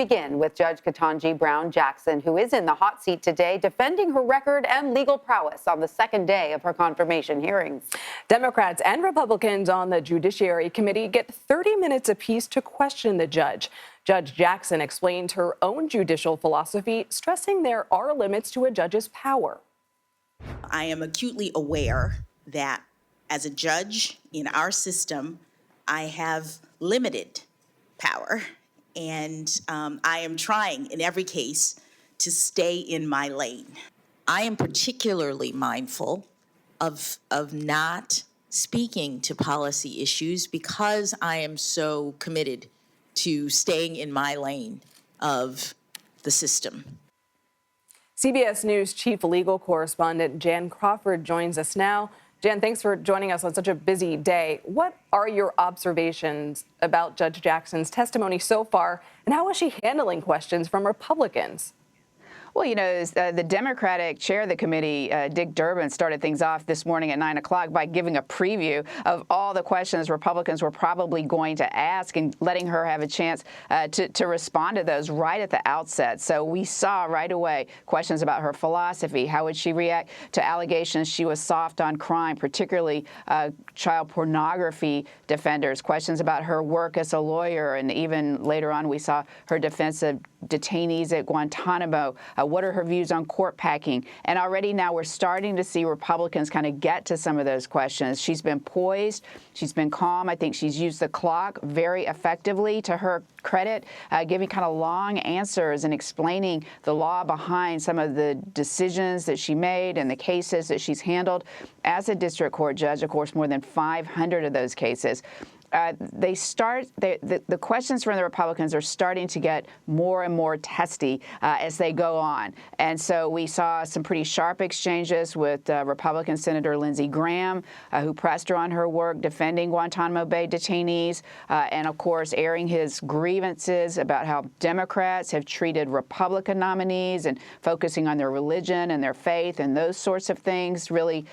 begin with Judge Ketanji Brown Jackson, who is in the hot seat today, defending her record and legal prowess on the second day of her confirmation hearings. Democrats and Republicans on the Judiciary Committee get 30 minutes apiece to question the judge. Judge Jackson explained her own judicial philosophy, stressing there are limits to a judge's power. I am acutely aware that as a judge in our system, I have limited power, and I am trying in every case to stay in my lane. I am particularly mindful of not speaking to policy issues because I am so committed to staying in my lane of the system. CBS News chief legal correspondent Jan Crawford joins us now. Jan, thanks for joining us on such a busy day. What are your observations about Judge Jackson's testimony so far, and how is she handling questions from Republicans? Well, you know, the Democratic chair of the committee, Dick Durbin, started things off this morning at 9 o'clock by giving a preview of all the questions Republicans were probably going to ask and letting her have a chance to respond to those right at the outset. So we saw right away questions about her philosophy. How would she react to allegations she was soft on crime, particularly child pornography defenders, questions about her work as a lawyer, and even later on we saw her defense of detainees at Guantanamo. What are her views on court packing? And already now we're starting to see Republicans kind of get to some of those questions. She's been poised. She's been calm. I think she's used the clock very effectively, to her credit, giving kind of long answers and explaining the law behind some of the decisions that she made and the cases that she's handled as a district court judge. Of course, more than 500 of those cases. The questions from the Republicans are starting to get more and more testy as they go on. And so we saw some pretty sharp exchanges with Republican Senator Lindsey Graham, who pressed her on her work defending Guantanamo Bay detainees, and, of course, airing his grievances about how Democrats have treated Republican nominees and focusing on their religion and their faith and those sorts of things, really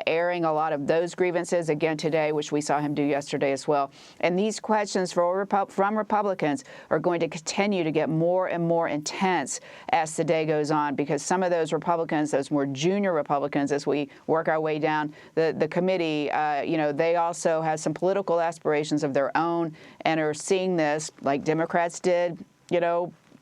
airing a lot of those grievances again today, which we saw him do yesterday as well. And these questions from Republicans are going to continue to get more and more intense as the day goes on, because some of those Republicans, those more junior Republicans, as we work our way down the committee, they also have some political aspirations of their own and are seeing this, like Democrats did,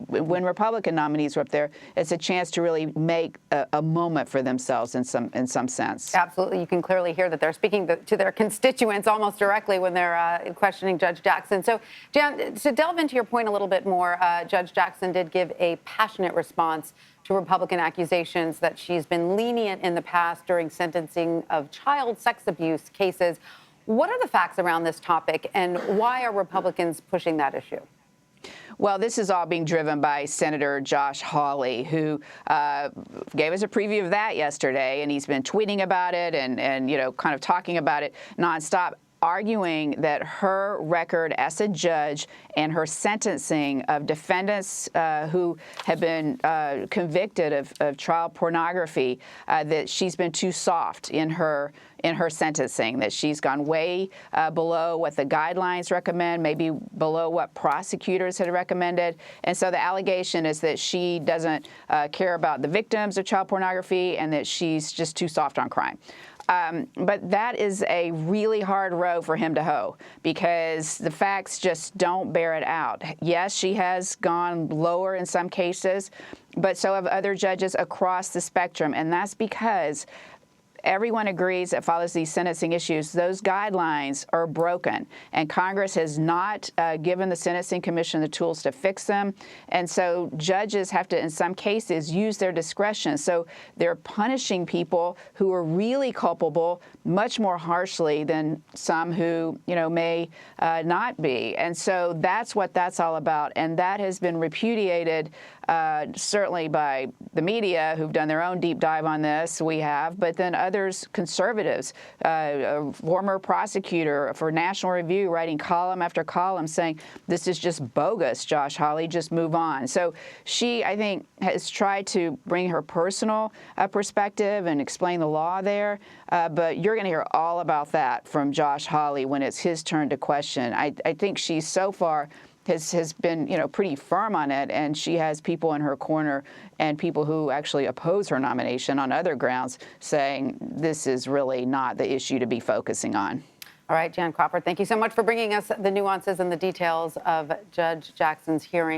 when Republican nominees were up there. It's a chance to really make a moment for themselves in some sense. Absolutely. You can clearly hear that they're speaking to their constituents almost directly when they're questioning Judge Jackson. So, Jan, to delve into your point a little bit more, Judge Jackson did give a passionate response to Republican accusations that she's been lenient in the past during sentencing of child sex abuse cases. What are the facts around this topic, and why are Republicans pushing that issue? Well, this is all being driven by Senator Josh Hawley, who gave us a preview of that yesterday, and he's been tweeting about it and kind of talking about it nonstop, arguing that her record as a judge and her sentencing of defendants who have been convicted of child pornography, that she's been too soft in her sentencing, that she's gone way below what the guidelines recommend, maybe below what prosecutors had recommended. And so the allegation is that she doesn't care about the victims of child pornography and that she's just too soft on crime. But that is a really hard row for him to hoe, because the facts just don't bear it out. Yes, she has gone lower in some cases, but so have other judges across the spectrum. And that's because everyone agrees that follows these sentencing issues, those guidelines are broken, and Congress has not given the Sentencing Commission the tools to fix them. And so judges have to, in some cases, use their discretion. So they're punishing people who are really culpable much more harshly than some who, may not be. And so that's what that's all about. And that has been repudiated certainly by the media, who've done their own deep dive on this. We have, but then others, conservatives, a former prosecutor for National Review, writing column after column saying this is just bogus, Josh Hawley, just move on. So she, I think, has tried to bring her personal perspective and explain the law there. But you're going to hear all about that from Josh Hawley when it's his turn to question. I think she's so far has been, pretty firm on it, and she has people in her corner and people who actually oppose her nomination on other grounds saying this is really not the issue to be focusing on. All right, Jan Crawford, thank you so much for bringing us the nuances and the details of Judge Jackson's hearing.